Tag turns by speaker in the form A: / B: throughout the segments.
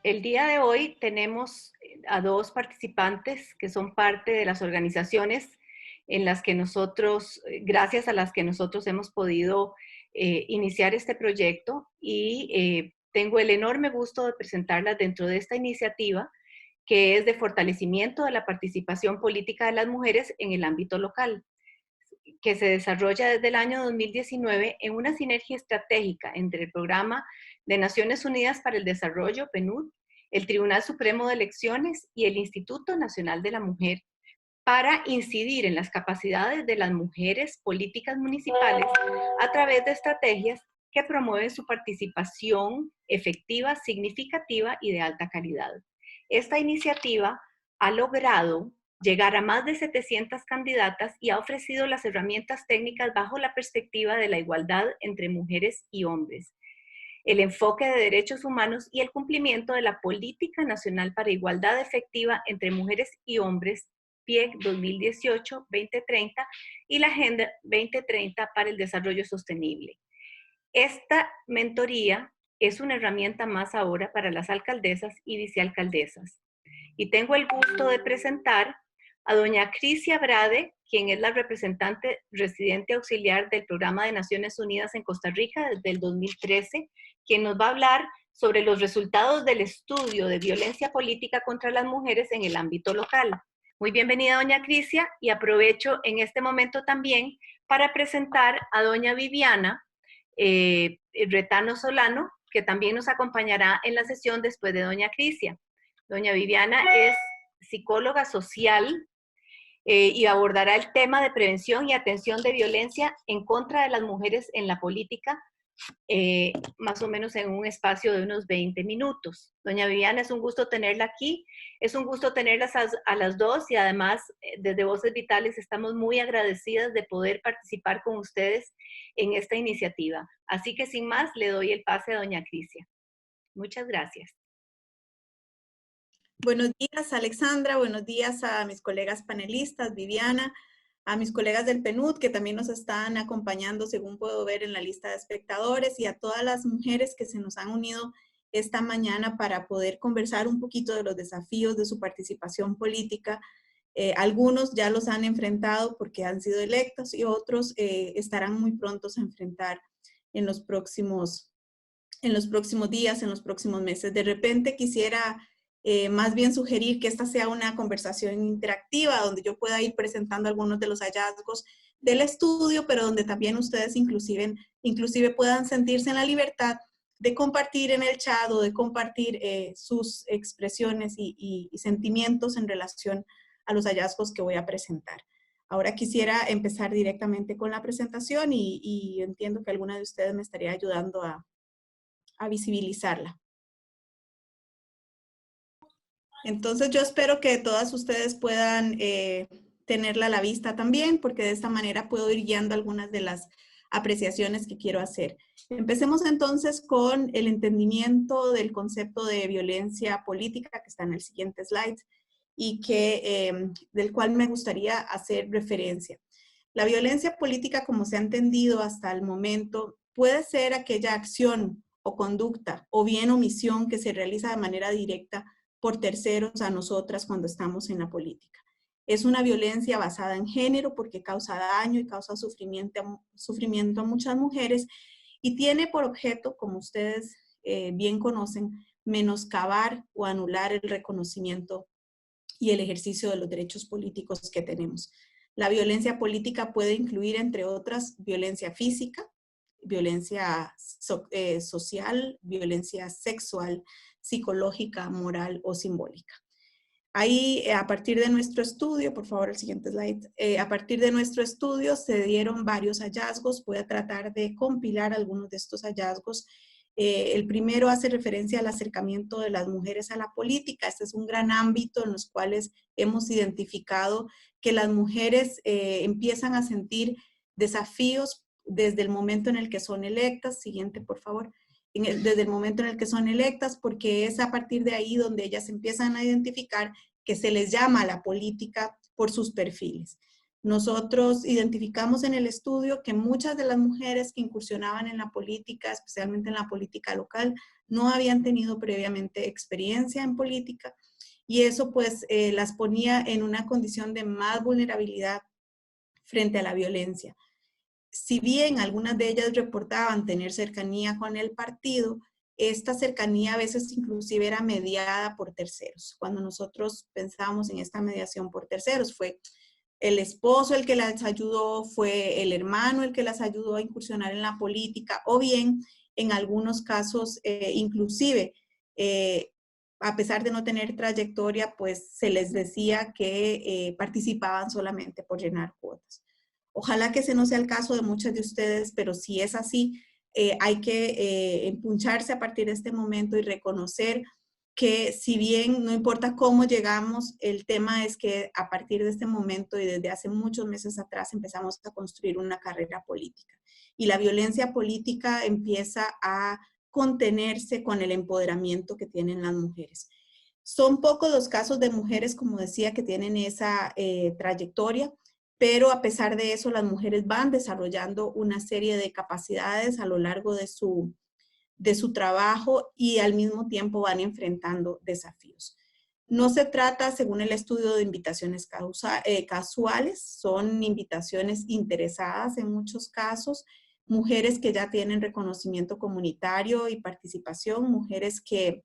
A: El día de hoy tenemos a dos participantes que son parte de las organizaciones en las que nosotros, gracias a las que nosotros hemos podido iniciar este proyecto y tengo el enorme gusto de presentarlas dentro de esta iniciativa que es de fortalecimiento de la participación política de las mujeres en el ámbito local, que se desarrolla desde el año 2019 en una sinergia estratégica entre el Programa de Naciones Unidas para el Desarrollo, PNUD, el Tribunal Supremo de Elecciones y el Instituto Nacional de la Mujer, para incidir en las capacidades de las mujeres políticas municipales a través de estrategias que promueven su participación efectiva, significativa y de alta calidad. Esta iniciativa ha logrado llegar a más de 700 candidatas y ha ofrecido las herramientas técnicas bajo la perspectiva de la igualdad entre mujeres y hombres, el enfoque de derechos humanos y el cumplimiento de la Política Nacional para Igualdad Efectiva entre Mujeres y Hombres, PIEC 2018-2030, y la Agenda 2030 para el Desarrollo Sostenible. Esta mentoría es una herramienta más ahora para las alcaldesas y vicealcaldesas. Y tengo el gusto de presentar a doña Crisia Brade, quien es la representante residente auxiliar del Programa de Naciones Unidas en Costa Rica desde el 2013, quien nos va a hablar sobre los resultados del estudio de violencia política contra las mujeres en el ámbito local. Muy bienvenida, doña Crisia, y aprovecho en este momento también para presentar a doña Viviana Retano Solano, que también nos acompañará en la sesión después de doña Crisia. Doña Viviana es psicóloga social y abordará el tema de prevención y atención de violencia en contra de las mujeres en la política, más o menos en un espacio de unos 20 minutos. Doña Viviana, es un gusto tenerla aquí, es un gusto tenerlas a las dos y además desde Voces Vitales estamos muy agradecidas de poder participar con ustedes en esta iniciativa. Así que sin más, le doy el pase a doña Crisia. Muchas gracias.
B: Buenos días, Alexandra. Buenos días a mis colegas panelistas, Viviana, a mis colegas del PNUD que también nos están acompañando, según puedo ver en la lista de espectadores, y a todas las mujeres que se nos han unido esta mañana para poder conversar un poquito de los desafíos de su participación política. Algunos ya los han enfrentado porque han sido electos y otros estarán muy prontos a enfrentar en los próximos días, en los próximos meses. De repente quisiera más bien sugerir que esta sea una conversación interactiva donde yo pueda ir presentando algunos de los hallazgos del estudio, pero donde también ustedes inclusive puedan sentirse en la libertad de compartir en el chat o de compartir sus expresiones y sentimientos en relación a los hallazgos que voy a presentar. Ahora quisiera empezar directamente con la presentación y entiendo que alguna de ustedes me estaría ayudando a visibilizarla. Entonces yo espero que todas ustedes puedan tenerla a la vista también, porque de esta manera puedo ir guiando algunas de las apreciaciones que quiero hacer. Empecemos entonces con el entendimiento del concepto de violencia política, que está en el siguiente slide, y del cual me gustaría hacer referencia. La violencia política, como se ha entendido hasta el momento, puede ser aquella acción o conducta o bien omisión que se realiza de manera directa por terceros a nosotras cuando estamos en la política. Es una violencia basada en género porque causa daño y causa sufrimiento a muchas mujeres y tiene por objeto, como ustedes bien conocen, menoscabar o anular el reconocimiento y el ejercicio de los derechos políticos que tenemos. La violencia política puede incluir, entre otras, violencia física, violencia social, violencia sexual, psicológica, moral o simbólica. Ahí, a partir de nuestro estudio, por favor, el siguiente slide, a partir de nuestro estudio se dieron varios hallazgos. Voy a tratar de compilar algunos de estos hallazgos. El primero hace referencia al acercamiento de las mujeres a la política. Este es un gran ámbito en los cuales hemos identificado que las mujeres empiezan a sentir desafíos desde el momento en el que son electas. Siguiente, por favor. Desde el momento en el que son electas, porque es a partir de ahí donde ellas empiezan a identificar que se les llama a la política por sus perfiles. Nosotros identificamos en el estudio que muchas de las mujeres que incursionaban en la política, especialmente en la política local, no habían tenido previamente experiencia en política y eso pues las ponía en una condición de más vulnerabilidad frente a la violencia. Si bien algunas de ellas reportaban tener cercanía con el partido, esta cercanía a veces inclusive era mediada por terceros. Cuando nosotros pensamos en esta mediación por terceros, fue el esposo el que las ayudó, fue el hermano el que las ayudó a incursionar en la política, o bien en algunos casos inclusive a pesar de no tener trayectoria, pues se les decía que participaban solamente por llenar cuotas. Ojalá que ese no sea el caso de muchas de ustedes, pero si es así, hay que empuncharse a partir de este momento y reconocer que si bien no importa cómo llegamos, el tema es que a partir de este momento y desde hace muchos meses atrás empezamos a construir una carrera política. Y la violencia política empieza a contenerse con el empoderamiento que tienen las mujeres. Son pocos los casos de mujeres, como decía, que tienen esa trayectoria, pero a pesar de eso, las mujeres van desarrollando una serie de capacidades a lo largo de su trabajo y al mismo tiempo van enfrentando desafíos. No se trata, según el estudio, de invitaciones casuales, son invitaciones interesadas en muchos casos, mujeres que ya tienen reconocimiento comunitario y participación, mujeres que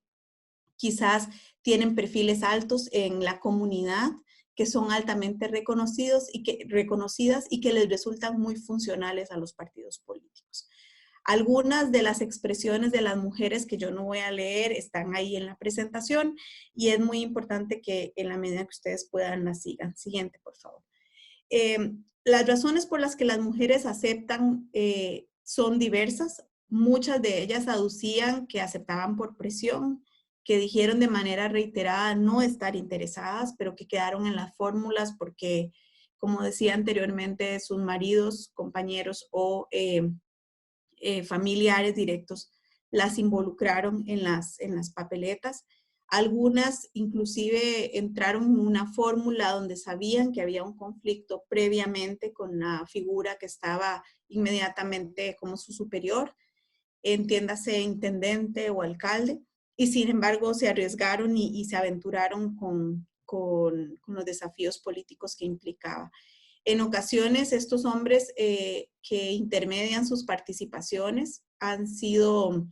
B: quizás tienen perfiles altos en la comunidad, que son altamente reconocidas y que les resultan muy funcionales a los partidos políticos. Algunas de las expresiones de las mujeres que yo no voy a leer están ahí en la presentación y es muy importante que en la medida que ustedes puedan las sigan. Siguiente, por favor. Las razones por las que las mujeres aceptan son diversas. Muchas de ellas aducían que aceptaban por presión, que dijeron de manera reiterada no estar interesadas, pero que quedaron en las fórmulas porque, como decía anteriormente, sus maridos, compañeros o familiares directos las involucraron en las papeletas. Algunas inclusive entraron en una fórmula donde sabían que había un conflicto previamente con la figura que estaba inmediatamente como su superior, entiéndase intendente o alcalde, y sin embargo se arriesgaron y se aventuraron con los desafíos políticos que implicaba. En ocasiones, estos hombres que intermedian sus participaciones han sido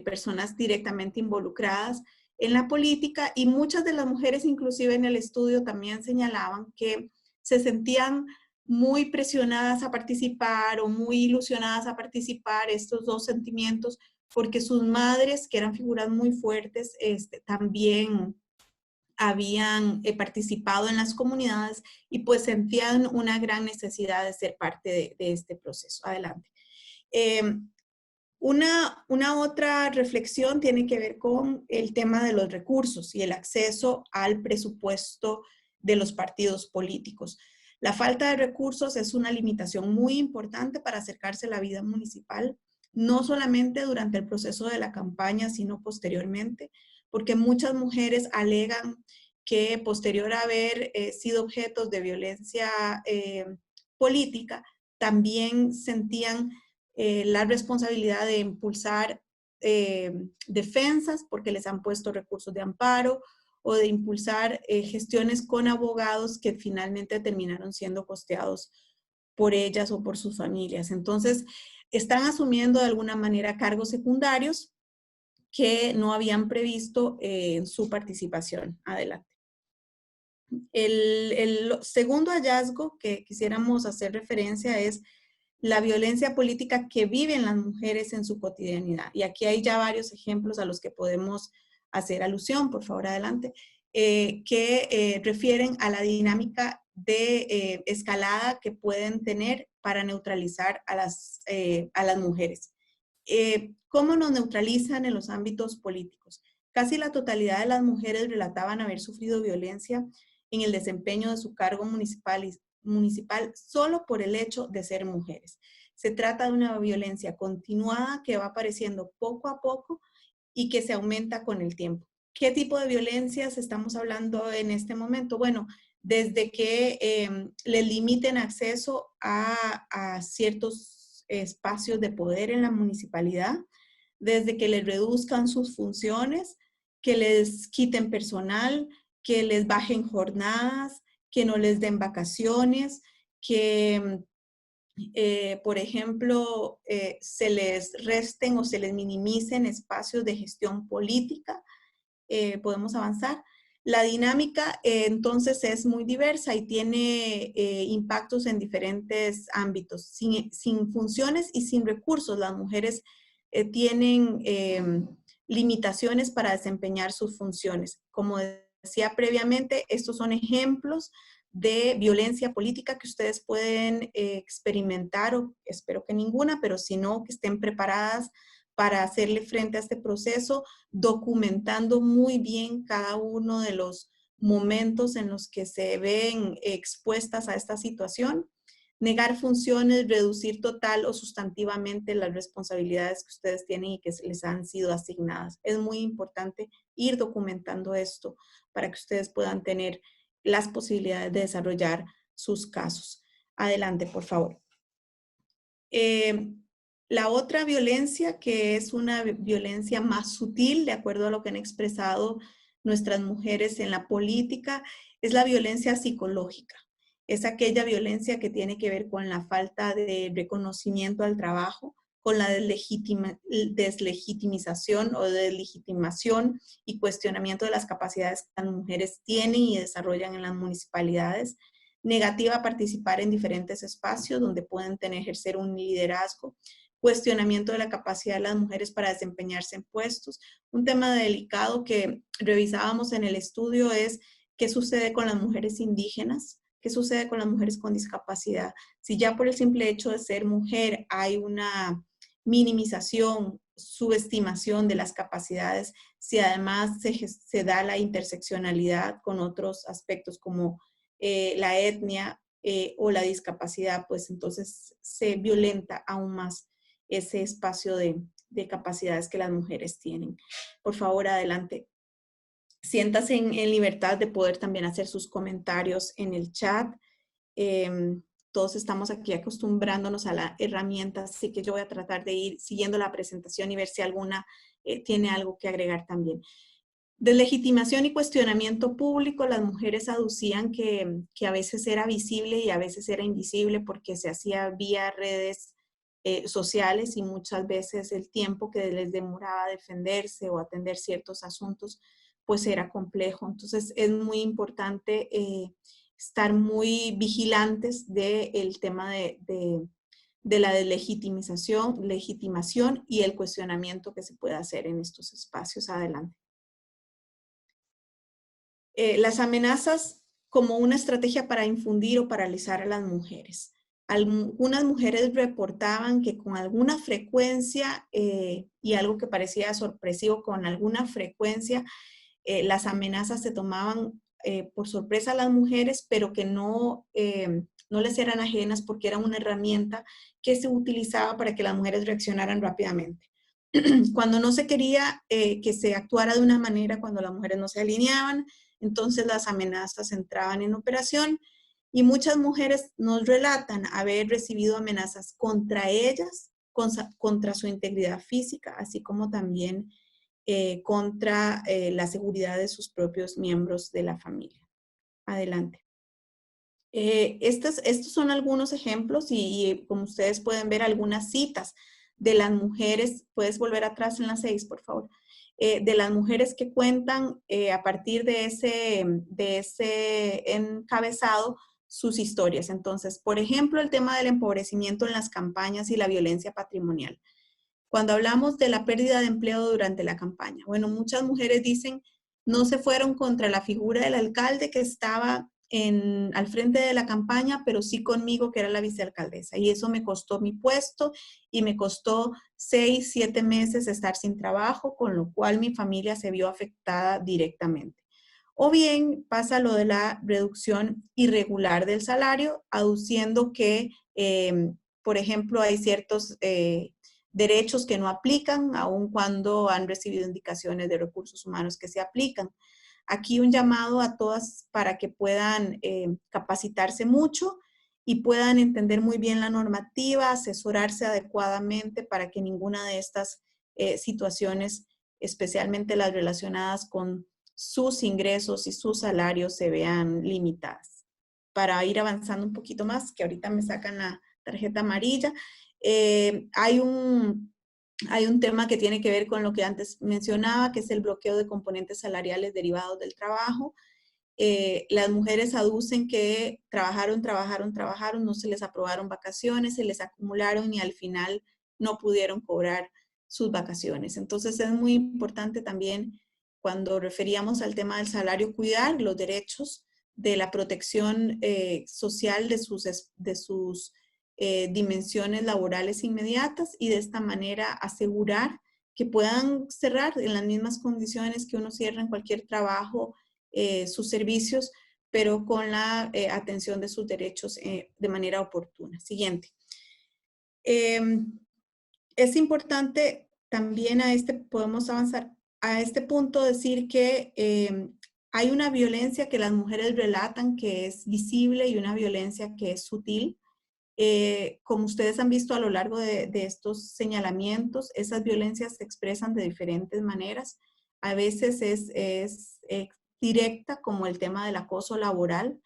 B: personas directamente involucradas en la política y muchas de las mujeres, inclusive en el estudio, también señalaban que se sentían muy presionadas a participar o muy ilusionadas a participar, estos dos sentimientos, porque sus madres, que eran figuras muy fuertes, también habían participado en las comunidades y pues sentían una gran necesidad de ser parte de este proceso. Adelante. Una otra reflexión tiene que ver con el tema de los recursos y el acceso al presupuesto de los partidos políticos. La falta de recursos es una limitación muy importante para acercarse a la vida municipal, no solamente durante el proceso de la campaña, sino posteriormente, porque muchas mujeres alegan que posterior a haber sido objetos de violencia política, también sentían la responsabilidad de impulsar defensas porque les han puesto recursos de amparo o de impulsar gestiones con abogados que finalmente terminaron siendo costeados por ellas o por sus familias. Entonces, están asumiendo de alguna manera cargos secundarios que no habían previsto en su participación. Adelante. El segundo hallazgo que quisiéramos hacer referencia es la violencia política que viven las mujeres en su cotidianidad. Y aquí hay ya varios ejemplos a los que podemos hacer alusión, por favor, adelante, que refieren a la dinámica de escalada que pueden tener para neutralizar a las mujeres. ¿Cómo nos neutralizan en los ámbitos políticos? Casi la totalidad de las mujeres relataban haber sufrido violencia en el desempeño de su cargo municipal solo por el hecho de ser mujeres. Se trata de una violencia continuada que va apareciendo poco a poco y que se aumenta con el tiempo. ¿Qué tipo de violencias estamos hablando en este momento? Bueno, desde que les limiten acceso a ciertos espacios de poder en la municipalidad, desde que les reduzcan sus funciones, que les quiten personal, que les bajen jornadas, que no les den vacaciones, que, por ejemplo, se les resten o se les minimicen espacios de gestión política. Podemos avanzar. La dinámica entonces es muy diversa y tiene impactos en diferentes ámbitos. Sin funciones y sin recursos, las mujeres tienen limitaciones para desempeñar sus funciones. Como decía previamente, estos son ejemplos de violencia política que ustedes pueden experimentar, o espero que ninguna, pero si no, que estén preparadas para hacerle frente a este proceso, documentando muy bien cada uno de los momentos en los que se ven expuestas a esta situación. Negar funciones, reducir total o sustantivamente las responsabilidades que ustedes tienen y que les han sido asignadas. Es muy importante ir documentando esto para que ustedes puedan tener las posibilidades de desarrollar sus casos. Adelante, por favor. La otra violencia, que es una violencia más sutil, de acuerdo a lo que han expresado nuestras mujeres en la política, es la violencia psicológica. Es aquella violencia que tiene que ver con la falta de reconocimiento al trabajo, con la deslegitimización o deslegitimación y cuestionamiento de las capacidades que las mujeres tienen y desarrollan en las municipalidades, negativa a participar en diferentes espacios donde pueden ejercer un liderazgo, cuestionamiento de la capacidad de las mujeres para desempeñarse en puestos. Un tema delicado que revisábamos en el estudio es qué sucede con las mujeres indígenas, qué sucede con las mujeres con discapacidad. Si ya por el simple hecho de ser mujer hay una minimización, subestimación de las capacidades, si además se da la interseccionalidad con otros aspectos como la etnia o la discapacidad, pues entonces se violenta aún más ese espacio de capacidades que las mujeres tienen. Por favor, adelante. Siéntase en libertad de poder también hacer sus comentarios en el chat. Todos estamos aquí acostumbrándonos a la herramienta, así que yo voy a tratar de ir siguiendo la presentación y ver si alguna tiene algo que agregar también. Deslegitimación y cuestionamiento público, las mujeres aducían que a veces era visible y a veces era invisible porque se hacía vía redes sociales y muchas veces el tiempo que les demoraba defenderse o atender ciertos asuntos pues era complejo. Entonces es muy importante estar muy vigilantes del tema de la legitimación y el cuestionamiento que se puede hacer en estos espacios. Adelante. Las amenazas como una estrategia para infundir o paralizar a las mujeres. Algunas mujeres reportaban que con alguna frecuencia, y algo que parecía sorpresivo, con alguna frecuencia, las amenazas se tomaban por sorpresa a las mujeres, pero que no les eran ajenas porque era una herramienta que se utilizaba para que las mujeres reaccionaran rápidamente. Cuando no se quería que se actuara de una manera, cuando las mujeres no se alineaban, entonces las amenazas entraban en operación y muchas mujeres nos relatan haber recibido amenazas contra ellas, contra su integridad física, así como también contra la seguridad de sus propios miembros de la familia. Adelante. Estos son algunos ejemplos y como ustedes pueden ver algunas citas de las mujeres. Puedes volver atrás en las 6, por favor. De las mujeres que cuentan a partir de ese encabezado sus historias. Entonces, por ejemplo, el tema del empobrecimiento en las campañas y la violencia patrimonial. Cuando hablamos de la pérdida de empleo durante la campaña, bueno, muchas mujeres dicen no se fueron contra la figura del alcalde que estaba al frente de la campaña, pero sí conmigo, que era la vicealcaldesa. Y eso me costó mi puesto y me costó 6, 7 meses estar sin trabajo, con lo cual mi familia se vio afectada directamente. O bien pasa lo de la reducción irregular del salario, aduciendo que, por ejemplo, hay ciertos derechos que no aplican, aun cuando han recibido indicaciones de recursos humanos que se aplican. Aquí un llamado a todas para que puedan capacitarse mucho y puedan entender muy bien la normativa, asesorarse adecuadamente para que ninguna de estas situaciones, especialmente las relacionadas con sus ingresos y sus salarios, se vean limitadas. Para ir avanzando un poquito más, que ahorita me sacan la tarjeta amarilla, hay un tema que tiene que ver con lo que antes mencionaba, que es el bloqueo de componentes salariales derivados del trabajo. Las mujeres aducen que trabajaron, no se les aprobaron vacaciones, se les acumularon y al final no pudieron cobrar sus vacaciones. Entonces es muy importante también, cuando referíamos al tema del salario, cuidar los derechos de la protección social de sus dimensiones laborales inmediatas, y de esta manera asegurar que puedan cerrar en las mismas condiciones que uno cierra en cualquier trabajo sus servicios, pero con la atención de sus derechos de manera oportuna. Siguiente. Es importante también podemos avanzar a este punto, decir que hay una violencia que las mujeres relatan que es visible y una violencia que es sutil. Como ustedes han visto a lo largo de estos señalamientos, esas violencias se expresan de diferentes maneras. A veces es directa, como el tema del acoso laboral,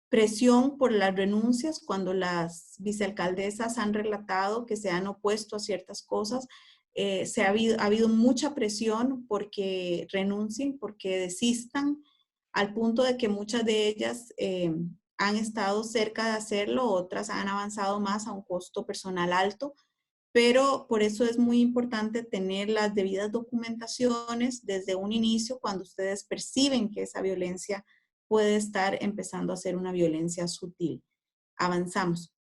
B: presión por las renuncias, cuando las vicealcaldesas han relatado que se han opuesto a ciertas cosas. Ha habido mucha presión porque renuncien, porque desistan, al punto de que muchas de ellas han estado cerca de hacerlo, otras han avanzado más a un costo personal alto, pero por eso es muy importante tener las debidas documentaciones desde un inicio, cuando ustedes perciben que esa violencia puede estar empezando a ser una violencia sutil. Avanzamos.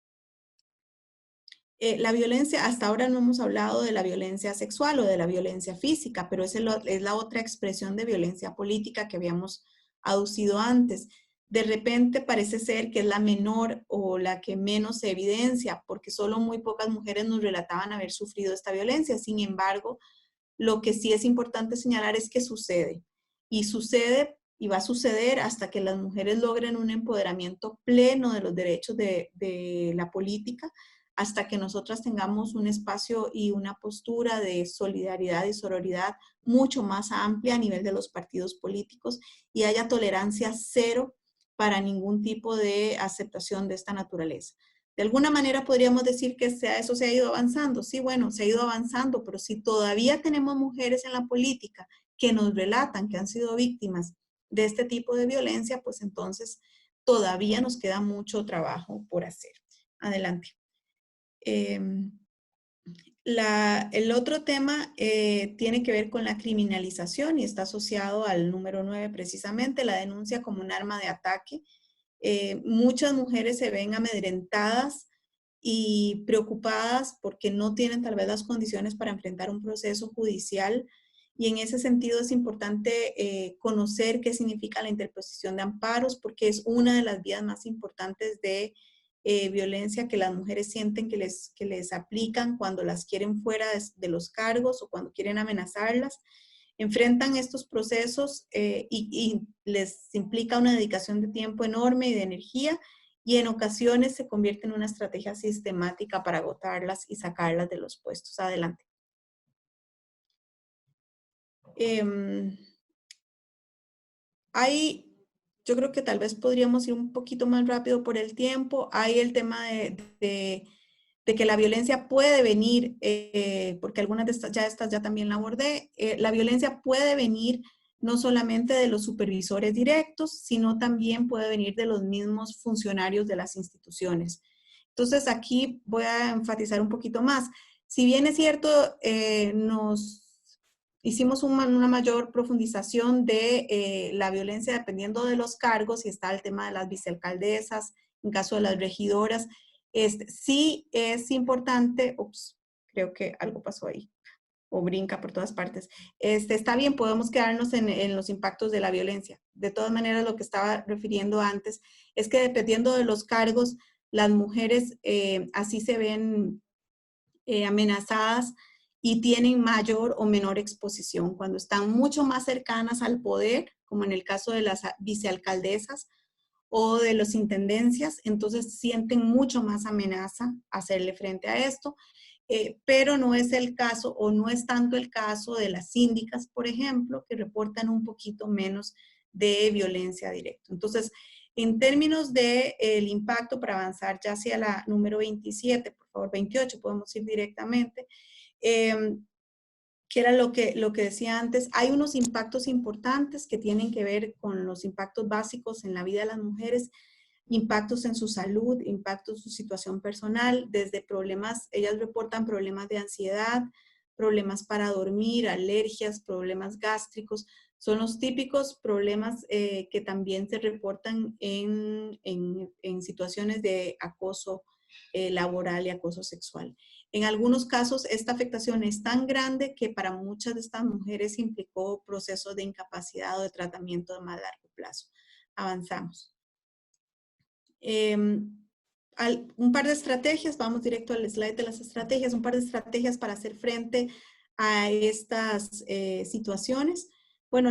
B: La violencia, hasta ahora no hemos hablado de la violencia sexual o de la violencia física, pero es la otra expresión de violencia política que habíamos aducido antes. De repente parece ser que es la menor o la que menos se evidencia, porque solo muy pocas mujeres nos relataban haber sufrido esta violencia. Sin embargo, lo que sí es importante señalar es que sucede. Y sucede y va a suceder hasta que las mujeres logren un empoderamiento pleno de los derechos de la política, hasta que nosotras tengamos un espacio y una postura de solidaridad y sororidad mucho más amplia a nivel de los partidos políticos, y haya tolerancia cero para ningún tipo de aceptación de esta naturaleza. De alguna manera podríamos decir que eso se ha ido avanzando. Sí, bueno, se ha ido avanzando, pero si todavía tenemos mujeres en la política que nos relatan que han sido víctimas de este tipo de violencia, pues entonces todavía nos queda mucho trabajo por hacer. Adelante. El otro tema tiene que ver con la criminalización y está asociado al número 9 precisamente, la denuncia como un arma de ataque. Muchas mujeres se ven amedrentadas y preocupadas porque no tienen tal vez las condiciones para enfrentar un proceso judicial, y en ese sentido es importante conocer qué significa la interposición de amparos, porque es una de las vías más importantes de violencia que las mujeres sienten que les aplican cuando las quieren fuera de los cargos o cuando quieren amenazarlas. Enfrentan estos procesos y les implica una dedicación de tiempo enorme y de energía, y en ocasiones se convierte en una estrategia sistemática para agotarlas y sacarlas de los puestos. Adelante. Yo creo que tal vez podríamos ir un poquito más rápido por el tiempo. Hay el tema de que la violencia puede venir, porque algunas de estas ya también la abordé, la violencia puede venir no solamente de los supervisores directos, sino también puede venir de los mismos funcionarios de las instituciones. Entonces aquí voy a enfatizar un poquito más. Si bien es cierto, nos hicimos una mayor profundización de la violencia dependiendo de los cargos, y está el tema de las vicealcaldesas, en caso de las regidoras. Sí es importante, creo que algo pasó ahí, o brinca por todas partes. Está bien, podemos quedarnos en los impactos de la violencia. De todas maneras, lo que estaba refiriendo antes es que dependiendo de los cargos, las mujeres así se ven amenazadas y tienen mayor o menor exposición. Cuando están mucho más cercanas al poder, como en el caso de las vicealcaldesas o de las intendencias, entonces sienten mucho más amenaza hacerle frente a esto. Pero no es el caso o no es tanto el caso de las síndicas, por ejemplo, que reportan un poquito menos de violencia directa. Entonces, en términos del impacto, para avanzar ya hacia la número 27, por favor, 28, podemos ir directamente, que era lo que decía antes, hay unos impactos importantes que tienen que ver con los impactos básicos en la vida de las mujeres, impactos en su salud, impactos en su situación personal, desde problemas, ellas reportan problemas de ansiedad, problemas para dormir, alergias, problemas gástricos, son los típicos problemas que también se reportan en situaciones de acoso laboral y acoso sexual. En algunos casos, esta afectación es tan grande que para muchas de estas mujeres implicó procesos de incapacidad o de tratamiento de más largo plazo. Avanzamos. Un par de estrategias, vamos directo al slide de las estrategias, un par de estrategias para hacer frente a estas situaciones. Bueno,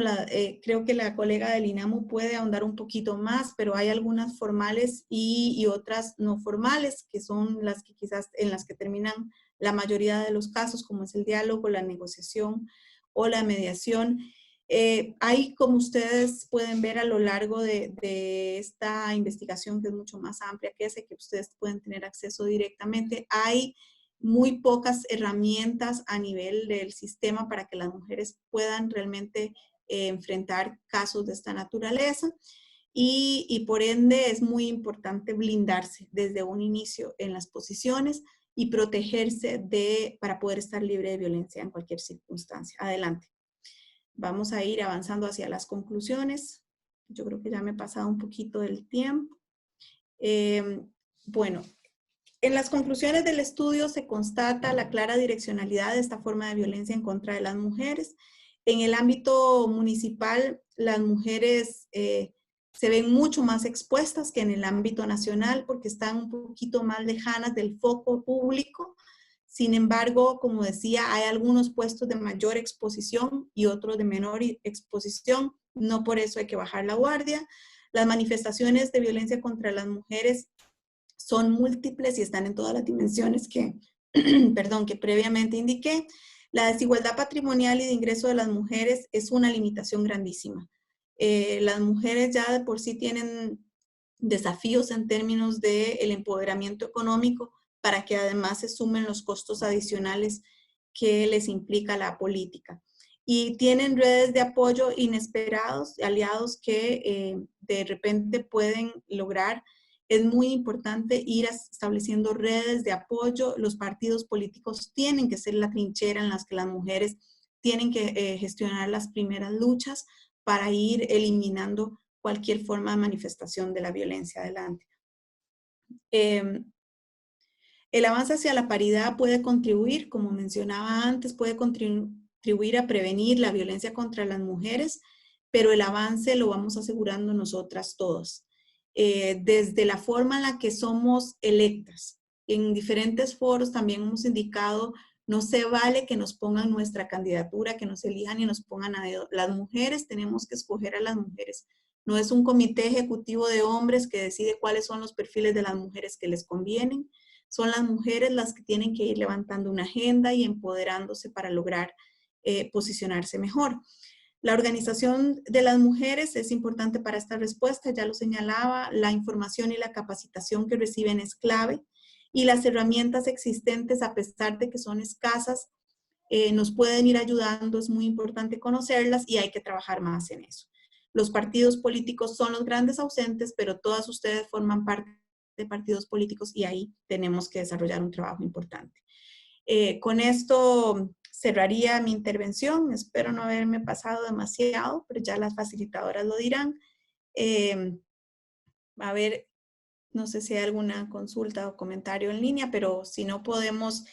B: creo que la colega del INAMU puede ahondar un poquito más, pero hay algunas formales y otras no formales, que son las que quizás en las que terminan la mayoría de los casos, como es el diálogo, la negociación o la mediación. Hay, como ustedes pueden ver a lo largo de esta investigación, que es mucho más amplia que ese, que ustedes pueden tener acceso directamente, hay muy pocas herramientas a nivel del sistema para que las mujeres puedan realmente enfrentar casos de esta naturaleza. Y por ende es muy importante blindarse desde un inicio en las posiciones y protegerse para poder estar libre de violencia en cualquier circunstancia. Adelante. Vamos a ir avanzando hacia las conclusiones. Yo creo que ya me he pasado un poquito del tiempo. Bueno, en las conclusiones del estudio se constata la clara direccionalidad de esta forma de violencia en contra de las mujeres. En el ámbito municipal, las mujeres se ven mucho más expuestas que en el ámbito nacional porque están un poquito más lejanas del foco público. Sin embargo, como decía, hay algunos puestos de mayor exposición y otros de menor exposición. No por eso hay que bajar la guardia. Las manifestaciones de violencia contra las mujeres son múltiples y están en todas las dimensiones que, perdón, que previamente indiqué. La desigualdad patrimonial y de ingreso de las mujeres es una limitación grandísima. Las mujeres ya de por sí tienen desafíos en términos del empoderamiento económico para que además se sumen los costos adicionales que les implica la política. Y tienen redes de apoyo inesperados, aliados que de repente pueden lograr. Es muy importante ir estableciendo redes de apoyo. Los partidos políticos tienen que ser la trinchera en las que las mujeres tienen que gestionar las primeras luchas para ir eliminando cualquier forma de manifestación de la violencia adelante. El avance hacia la paridad puede contribuir, como mencionaba antes, puede contribuir a prevenir la violencia contra las mujeres, pero el avance lo vamos asegurando nosotras todas. Desde la forma en la que somos electas. En diferentes foros también hemos indicado, no se vale que nos pongan nuestra candidatura, que nos elijan y nos pongan a dedo. Las mujeres tenemos que escoger a las mujeres. No es un comité ejecutivo de hombres que decide cuáles son los perfiles de las mujeres que les convienen. Son las mujeres las que tienen que ir levantando una agenda y empoderándose para lograr posicionarse mejor. La organización de las mujeres es importante para esta respuesta, ya lo señalaba, la información y la capacitación que reciben es clave y las herramientas existentes, a pesar de que son escasas, nos pueden ir ayudando, es muy importante conocerlas y hay que trabajar más en eso. Los partidos políticos son los grandes ausentes, pero todas ustedes forman parte de partidos políticos y ahí tenemos que desarrollar un trabajo importante. Con esto cerraría mi intervención. Espero no haberme pasado demasiado, pero ya las facilitadoras lo dirán. A ver, no sé si hay alguna consulta o comentario en línea, pero si no podemos,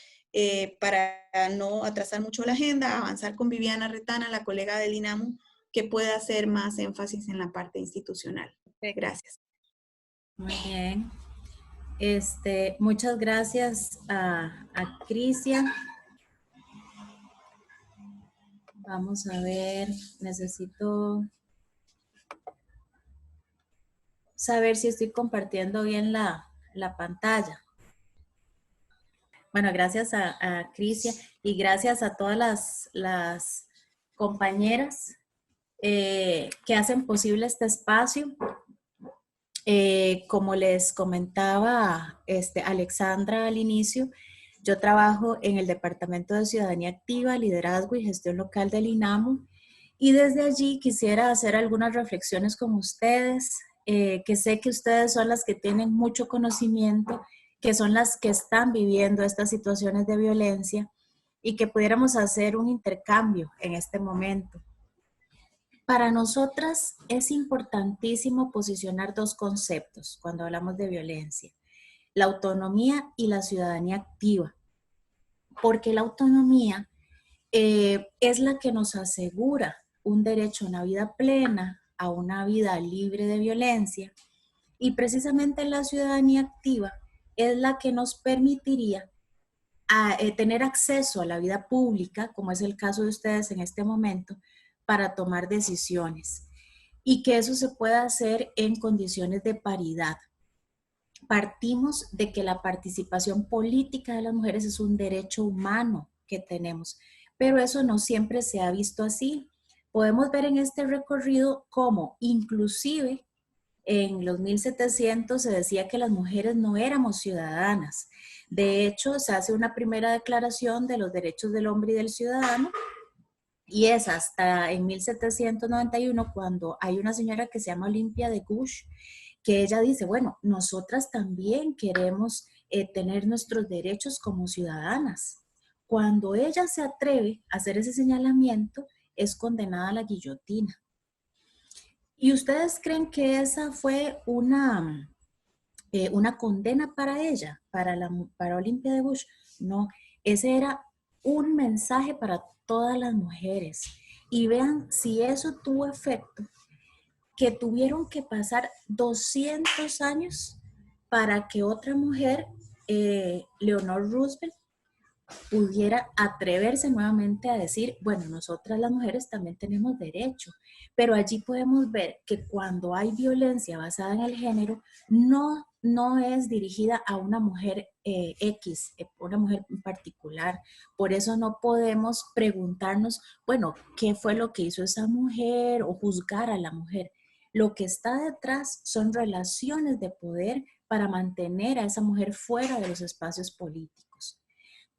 B: para no atrasar mucho la agenda, avanzar con Viviana Retana, la colega del INAMU, que pueda hacer más énfasis en la parte institucional.
A: Perfecto.
B: Gracias.
C: Muy bien. Muchas gracias a Crisia. Vamos a ver, necesito saber si estoy compartiendo bien la pantalla. Bueno, gracias a Crisia y gracias a todas las compañeras que hacen posible este espacio. Como les comentaba Alexandra al inicio, yo trabajo en el Departamento de Ciudadanía Activa, Liderazgo y Gestión Local del INAMO, y desde allí quisiera hacer algunas reflexiones con ustedes, que sé que ustedes son las que tienen mucho conocimiento, que son las que están viviendo estas situaciones de violencia y que pudiéramos hacer un intercambio en este momento. Para nosotras es importantísimo posicionar dos conceptos cuando hablamos de violencia: la autonomía y la ciudadanía activa, porque la autonomía es la que nos asegura un derecho a una vida plena, a una vida libre de violencia, y precisamente la ciudadanía activa es la que nos permitiría tener acceso a la vida pública, como es el caso de ustedes en este momento, para tomar decisiones, y que eso se pueda hacer en condiciones de paridad. Partimos de que la participación política de las mujeres es un derecho humano que tenemos, pero eso no siempre se ha visto así. Podemos ver en este recorrido cómo inclusive en los 1700 se decía que las mujeres no éramos ciudadanas. De hecho, se hace una primera declaración de los derechos del hombre y del ciudadano, y es hasta en 1791 cuando hay una señora que se llama Olimpia de Gouges, que ella dice, bueno, nosotras también queremos tener nuestros derechos como ciudadanas. Cuando ella se atreve a hacer ese señalamiento, es condenada a la guillotina. ¿Y ustedes creen que esa fue una condena para ella, para Olimpia de Gouges? No, ese era un mensaje para todas las mujeres. Y vean si eso tuvo efecto, que tuvieron que pasar 200 años para que otra mujer, Leonor Roosevelt, pudiera atreverse nuevamente a decir, bueno, nosotras las mujeres también tenemos derecho. Pero allí podemos ver que cuando hay violencia basada en el género, no es dirigida a una mujer una mujer en particular. Por eso no podemos preguntarnos, bueno, ¿qué fue lo que hizo esa mujer? O juzgar a la mujer. Lo que está detrás son relaciones de poder para mantener a esa mujer fuera de los espacios políticos.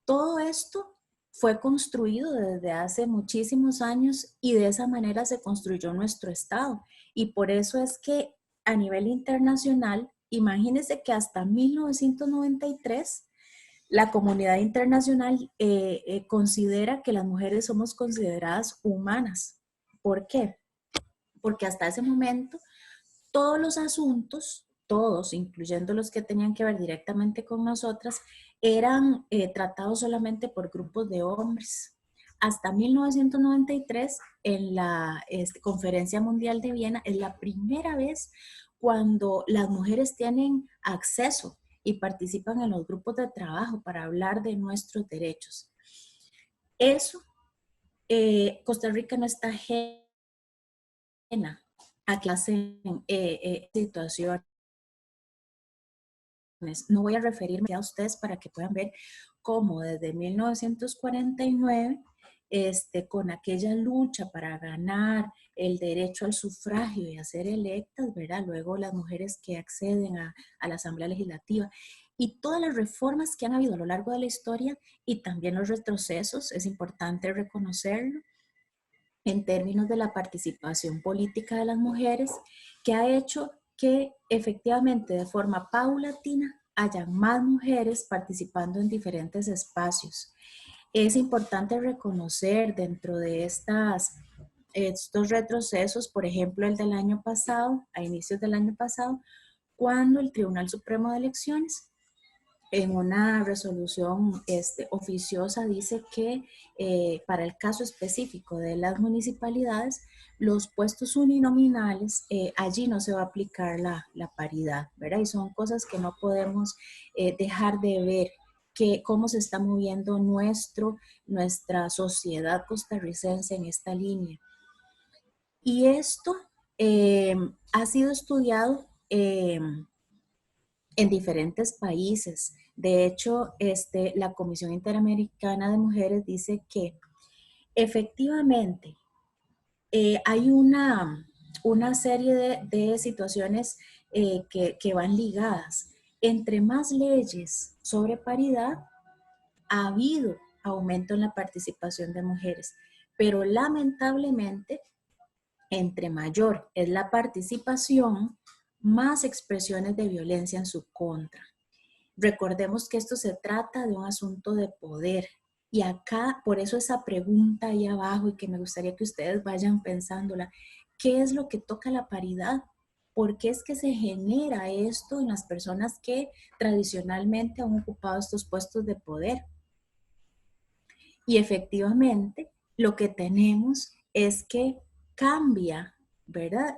C: Todo esto fue construido desde hace muchísimos años y de esa manera se construyó nuestro Estado. Y por eso es que a nivel internacional, imagínense que hasta 1993 la comunidad internacional considera que las mujeres somos consideradas humanas. ¿Por qué? Porque hasta ese momento todos los asuntos, todos, incluyendo los que tenían que ver directamente con nosotras, eran tratados solamente por grupos de hombres. Hasta 1993, en la Conferencia Mundial de Viena, es la primera vez cuando las mujeres tienen acceso y participan en los grupos de trabajo para hablar de nuestros derechos. Eso, Costa Rica no está ajena a clase situaciones. No voy a referirme a ustedes para que puedan ver cómo desde 1949, con aquella lucha para ganar el derecho al sufragio y a ser electas, ¿verdad? Luego las mujeres que acceden a la Asamblea Legislativa y todas las reformas que han habido a lo largo de la historia y también los retrocesos, es importante reconocerlo, en términos de la participación política de las mujeres, que ha hecho que efectivamente de forma paulatina haya más mujeres participando en diferentes espacios. Es importante reconocer dentro de estos retrocesos, por ejemplo, el del año pasado, a inicios del año pasado, cuando el Tribunal Supremo de Elecciones en una resolución oficiosa dice que para el caso específico de las municipalidades, los puestos uninominales, allí no se va a aplicar la paridad, ¿verdad? Y son cosas que no podemos dejar de ver, cómo se está moviendo nuestra sociedad costarricense en esta línea. Y esto ha sido estudiado en diferentes países. De hecho, la Comisión Interamericana de Mujeres dice que efectivamente hay una serie de situaciones que van ligadas. Entre más leyes sobre paridad, ha habido aumento en la participación de mujeres, pero lamentablemente, entre mayor es la participación, más expresiones de violencia en su contra. Recordemos que esto se trata de un asunto de poder. Y acá, por eso esa pregunta ahí abajo, y que me gustaría que ustedes vayan pensándola, ¿qué es lo que toca la paridad? ¿Por qué es que se genera esto en las personas que tradicionalmente han ocupado estos puestos de poder? Y efectivamente, lo que tenemos es que cambia, ¿verdad?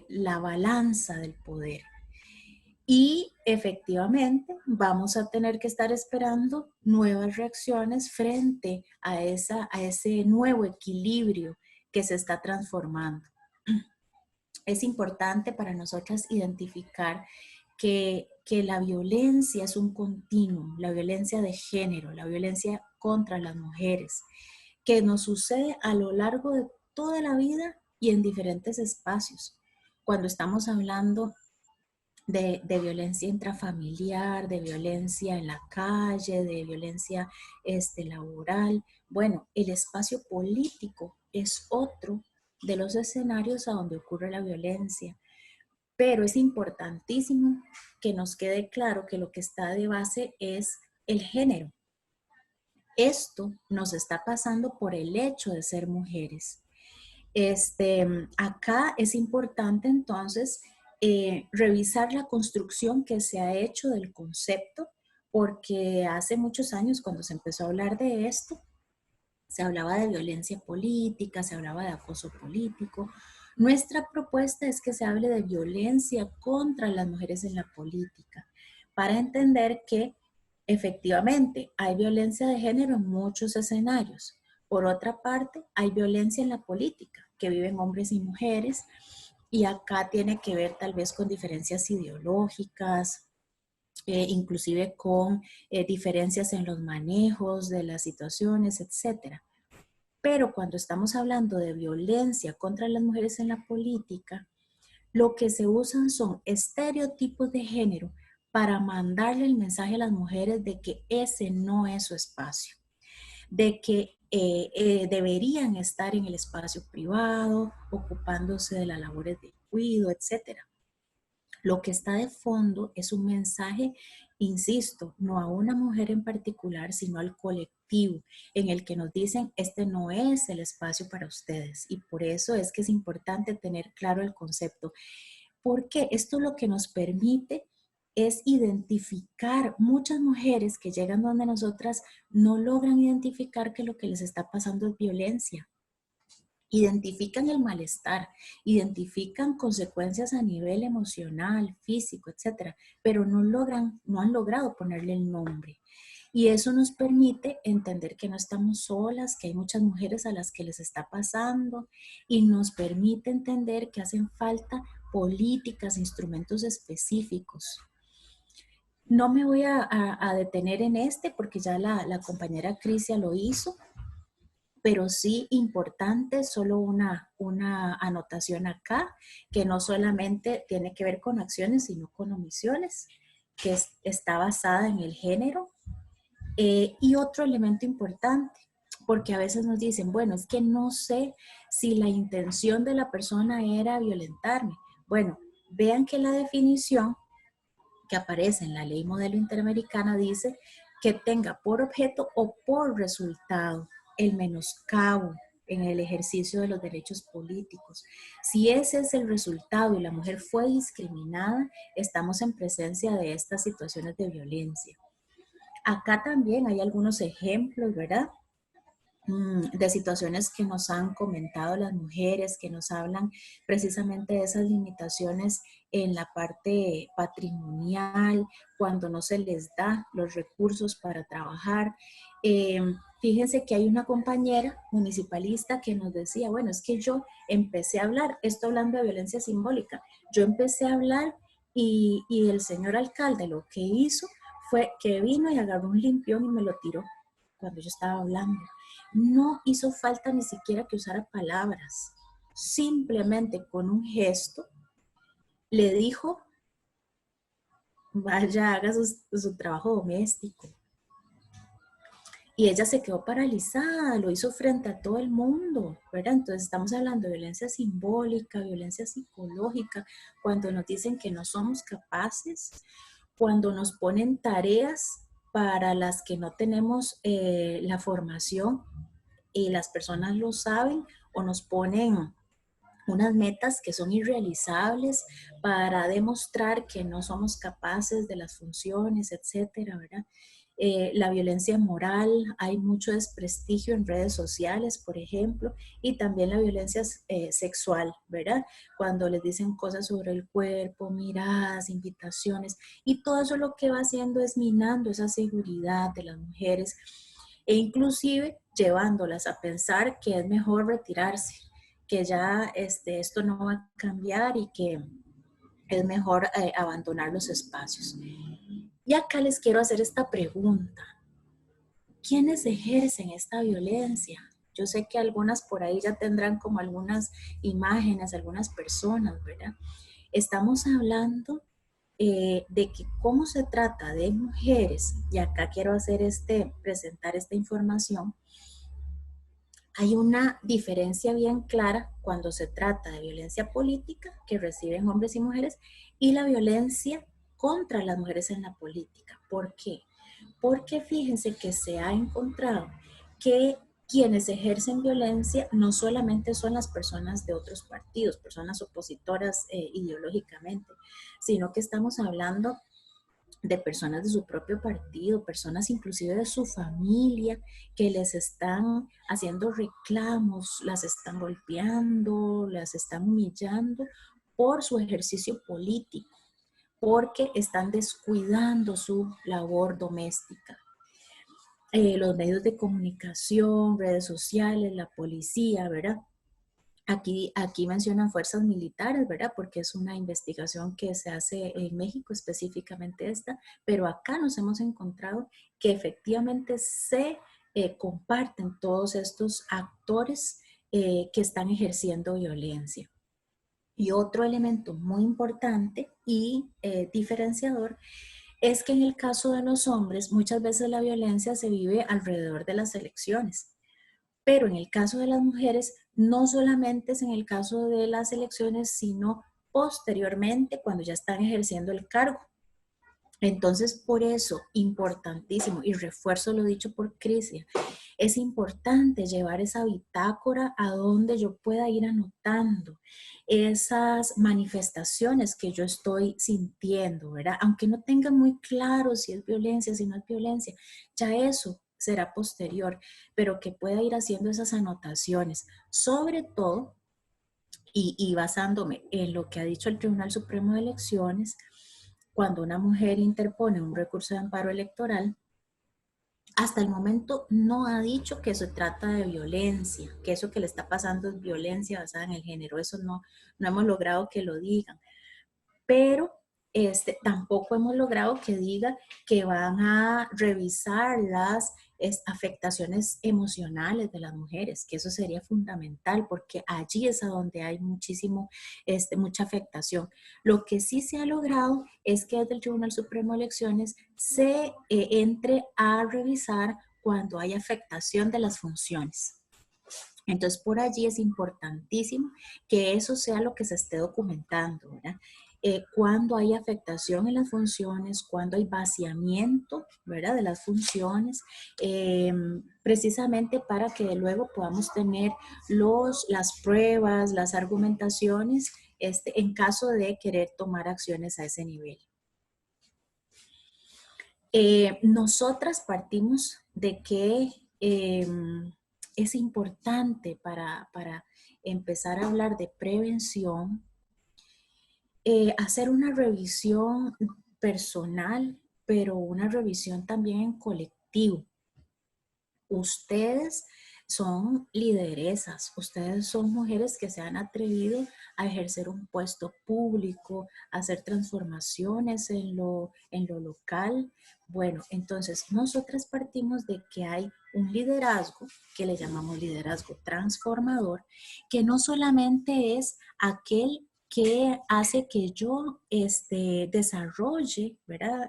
C: La balanza del poder. Y efectivamente vamos a tener que estar esperando nuevas reacciones frente a ese nuevo equilibrio que se está transformando. Es importante para nosotras identificar que la violencia es un continuum, la violencia de género, la violencia contra las mujeres, que nos sucede a lo largo de toda la vida y en diferentes espacios. Cuando estamos hablando de violencia intrafamiliar, de violencia en la calle, de violencia laboral. Bueno, el espacio político es otro de los escenarios a donde ocurre la violencia, pero es importantísimo que nos quede claro que lo que está de base es el género. Esto nos está pasando por el hecho de ser mujeres. Acá es importante entonces revisar la construcción que se ha hecho del concepto, porque hace muchos años cuando se empezó a hablar de esto, se hablaba de violencia política, se hablaba de acoso político. Nuestra propuesta es que se hable de violencia contra las mujeres en la política, para entender que efectivamente hay violencia de género en muchos escenarios. Por otra parte, hay violencia en la política, que viven hombres y mujeres, y acá tiene que ver tal vez con diferencias ideológicas, inclusive con diferencias en los manejos de las situaciones, etc. Pero cuando estamos hablando de violencia contra las mujeres en la política, lo que se usan son estereotipos de género para mandarle el mensaje a las mujeres de que ese no es su espacio, de que deberían estar en el espacio privado, ocupándose de las labores de cuidado, etc. Lo que está de fondo es un mensaje, insisto, no a una mujer en particular, sino al colectivo, en el que nos dicen, este no es el espacio para ustedes. Y por eso es que es importante tener claro el concepto, porque esto lo que nos permite es identificar. Muchas mujeres que llegan donde nosotras no logran identificar que lo que les está pasando es violencia. Identifican el malestar, identifican consecuencias a nivel emocional, físico, etcétera, pero no han logrado ponerle el nombre. Y eso nos permite entender que no estamos solas, que hay muchas mujeres a las que les está pasando, y nos permite entender que hacen falta políticas, instrumentos específicos. No me voy a detener en porque ya la compañera Crisia lo hizo, pero sí importante, solo una anotación acá, que no solamente tiene que ver con acciones, sino con omisiones, que está basada en el género. Y otro elemento importante, porque a veces nos dicen, bueno, es que no sé si la intención de la persona era violentarme. Bueno, vean que la definición que aparece en la Ley Modelo Interamericana dice que tenga por objeto o por resultado el menoscabo en el ejercicio de los derechos políticos. Si ese es el resultado y la mujer fue discriminada, estamos en presencia de estas situaciones de violencia. Acá también hay algunos ejemplos, ¿verdad? de situaciones que nos han comentado las mujeres, que nos hablan precisamente de esas limitaciones en la parte patrimonial, cuando no se les da los recursos para trabajar. Eh, Fíjense que hay una compañera municipalista que nos decía, bueno, es que yo empecé a hablar, esto hablando de violencia simbólica, yo empecé a hablar y el señor alcalde lo que hizo fue que vino y agarró un limpión y me lo tiró cuando yo estaba hablando. No hizo falta ni siquiera que usara palabras. Simplemente con un gesto le dijo, vaya, haga su trabajo doméstico. Y ella se quedó paralizada, lo hizo frente a todo el mundo, ¿verdad? Entonces estamos hablando de violencia simbólica, violencia psicológica, cuando nos dicen que no somos capaces, cuando nos ponen tareas para las que no tenemos la formación y las personas lo saben, o nos ponen unas metas que son irrealizables para demostrar que no somos capaces de las funciones, etcétera, ¿verdad? La violencia moral, hay mucho desprestigio en redes sociales, por ejemplo, y también la violencia sexual, ¿verdad? Cuando les dicen cosas sobre el cuerpo, miradas, invitaciones, y todo eso lo que va haciendo es minando esa seguridad de las mujeres e inclusive llevándolas a pensar que es mejor retirarse, que ya esto no va a cambiar y que es mejor abandonar los espacios. Y acá les quiero hacer esta pregunta. ¿Quiénes ejercen esta violencia? Yo sé que algunas por ahí ya tendrán como algunas imágenes, algunas personas, ¿verdad? Estamos hablando de que cómo se trata de mujeres, y acá quiero hacer presentar esta información. Hay una diferencia bien clara cuando se trata de violencia política que reciben hombres y mujeres y la violencia contra las mujeres en la política. ¿Por qué? Porque fíjense que se ha encontrado que quienes ejercen violencia no solamente son las personas de otros partidos, personas opositoras ideológicamente, sino que estamos hablando de personas de su propio partido, personas inclusive de su familia, que les están haciendo reclamos, las están golpeando, las están humillando por su ejercicio político, porque están descuidando su labor doméstica. Los medios de comunicación, redes sociales, la policía, ¿verdad? Aquí mencionan fuerzas militares, ¿verdad? Porque es una investigación que se hace en México, específicamente esta, pero acá nos hemos encontrado que efectivamente se comparten todos estos actores que están ejerciendo violencia. Y otro elemento muy importante y diferenciador es que en el caso de los hombres, muchas veces la violencia se vive alrededor de las elecciones. Pero en el caso de las mujeres, no solamente es en el caso de las elecciones, sino posteriormente cuando ya están ejerciendo el cargo. Entonces, por eso, importantísimo, y refuerzo lo dicho por Crisia, es importante llevar esa bitácora a donde yo pueda ir anotando esas manifestaciones que yo estoy sintiendo, ¿verdad? Aunque no tenga muy claro si es violencia, si no es violencia, ya eso será posterior, pero que pueda ir haciendo esas anotaciones, sobre todo, y basándome en lo que ha dicho el Tribunal Supremo de Elecciones, cuando una mujer interpone un recurso de amparo electoral, hasta el momento no ha dicho que se trata de violencia, que eso que le está pasando es violencia basada en el género, eso no hemos logrado que lo digan, pero tampoco hemos logrado que diga que van a revisar las afectaciones emocionales de las mujeres, que eso sería fundamental porque allí es a donde hay mucha afectación. Lo que sí se ha logrado es que desde el Tribunal Supremo de Elecciones se entre a revisar cuando hay afectación de las funciones. Entonces, por allí es importantísimo que eso sea lo que se esté documentando, ¿verdad? Cuando hay afectación en las funciones, cuando hay vaciamiento, ¿verdad? De las funciones, precisamente para que luego podamos tener las pruebas, las argumentaciones, en caso de querer tomar acciones a ese nivel. Nosotras partimos de que es importante para empezar a hablar de prevención, hacer una revisión personal, pero una revisión también en colectivo. Ustedes son lideresas, ustedes son mujeres que se han atrevido a ejercer un puesto público, a hacer transformaciones en lo local. Bueno, entonces nosotras partimos de que hay un liderazgo que le llamamos liderazgo transformador, que no solamente es aquel que hace que yo desarrolle, ¿verdad?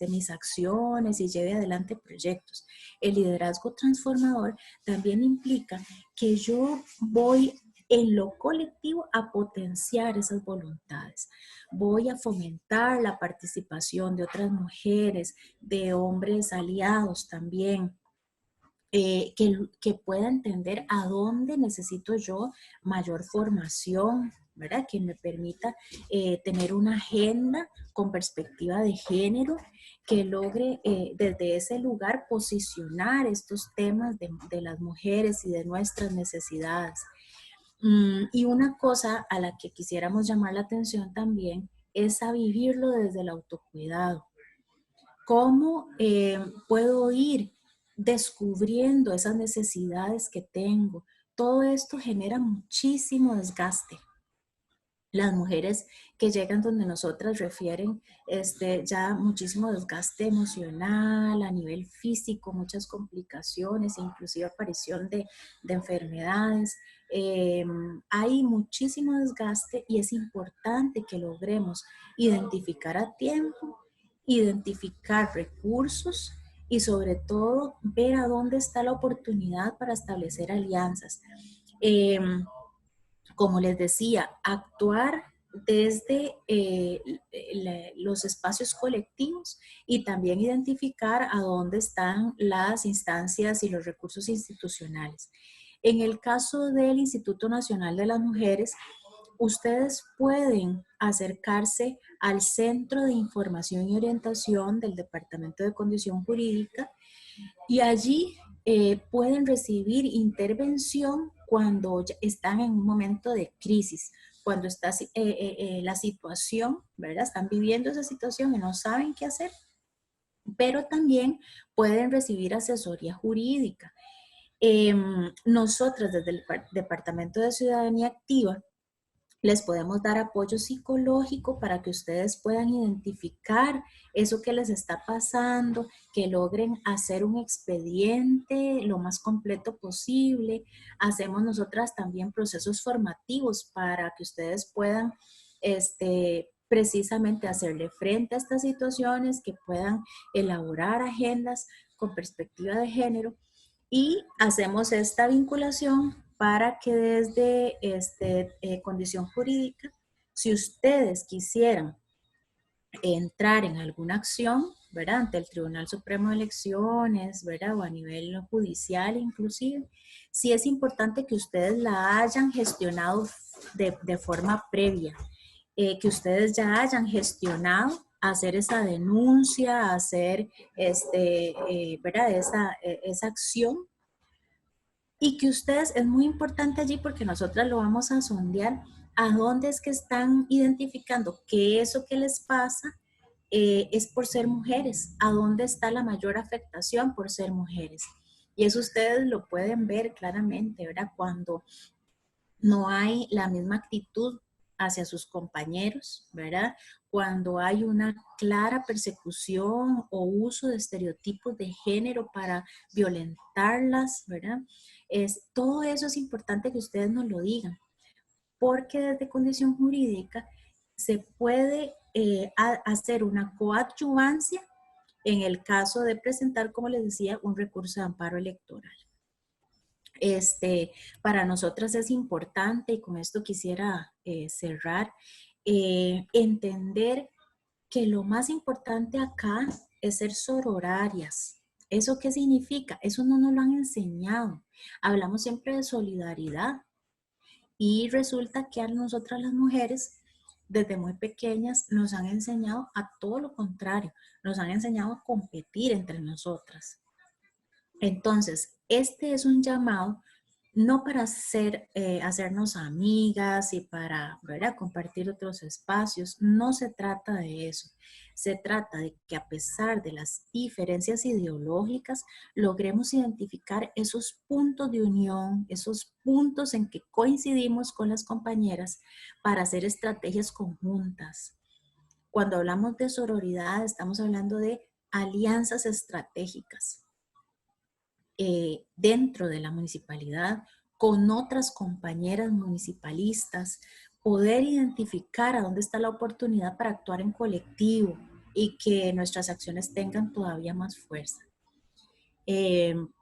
C: Mis acciones y lleve adelante proyectos. El liderazgo transformador también implica que yo voy en lo colectivo a potenciar esas voluntades. Voy a fomentar la participación de otras mujeres, de hombres aliados también, que pueda entender a dónde necesito yo mayor formación, ¿verdad? Que me permita tener una agenda con perspectiva de género, que logre desde ese lugar posicionar estos temas de las mujeres y de nuestras necesidades. Y una cosa a la que quisiéramos llamar la atención también es a vivirlo desde el autocuidado. ¿Cómo puedo ir descubriendo esas necesidades que tengo? Todo esto genera muchísimo desgaste. Las mujeres que llegan donde nosotras refieren ya muchísimo desgaste emocional, a nivel físico, muchas complicaciones, inclusive aparición de enfermedades. Hay muchísimo desgaste y es importante que logremos identificar a tiempo, identificar recursos y sobre todo ver a dónde está la oportunidad para establecer alianzas. Como les decía, actuar desde los espacios colectivos y también identificar a dónde están las instancias y los recursos institucionales. En el caso del Instituto Nacional de las Mujeres, ustedes pueden acercarse al Centro de Información y Orientación del Departamento de Condición Jurídica y allí pueden recibir intervención cuando están en un momento de crisis, cuando está la situación, ¿verdad? Están viviendo esa situación y no saben qué hacer, pero también pueden recibir asesoría jurídica. Nosotros desde el Departamento de Ciudadanía Activa les podemos dar apoyo psicológico para que ustedes puedan identificar eso que les está pasando, que logren hacer un expediente lo más completo posible. Hacemos nosotras también procesos formativos para que ustedes puedan precisamente hacerle frente a estas situaciones, que puedan elaborar agendas con perspectiva de género y hacemos esta vinculación para que desde condición jurídica, si ustedes quisieran entrar en alguna acción, ¿verdad? Ante el Tribunal Supremo de Elecciones, ¿verdad? O a nivel judicial inclusive, sí es importante que ustedes la hayan gestionado de forma previa, que ustedes ya hayan gestionado hacer esa denuncia, hacer ¿verdad? Esa acción. Y que ustedes, es muy importante allí porque nosotras lo vamos a sondear, a dónde es que están identificando que eso que les pasa es por ser mujeres, a dónde está la mayor afectación por ser mujeres. Y eso ustedes lo pueden ver claramente, ¿verdad? Cuando no hay la misma actitud hacia sus compañeros, ¿verdad? Cuando hay una clara persecución o uso de estereotipos de género para violentarlas, ¿verdad? Todo eso es importante que ustedes nos lo digan, porque desde condición jurídica se puede hacer una coadyuvancia en el caso de presentar, como les decía, un recurso de amparo electoral. Para nosotras es importante, y con esto quisiera cerrar, entender que lo más importante acá es ser sororarias. ¿Eso qué significa? Eso no nos lo han enseñado. Hablamos siempre de solidaridad y resulta que a nosotras las mujeres, desde muy pequeñas, nos han enseñado a todo lo contrario. Nos han enseñado a competir entre nosotras. Entonces, este es un llamado no para hacernos amigas y para, ¿verdad?, compartir otros espacios. No se trata de eso. Se trata de que a pesar de las diferencias ideológicas, logremos identificar esos puntos de unión, esos puntos en que coincidimos con las compañeras para hacer estrategias conjuntas. Cuando hablamos de sororidad, estamos hablando de alianzas estratégicas dentro de la municipalidad, con otras compañeras municipalistas, poder identificar a dónde está la oportunidad para actuar en colectivo y que nuestras acciones tengan todavía más fuerza.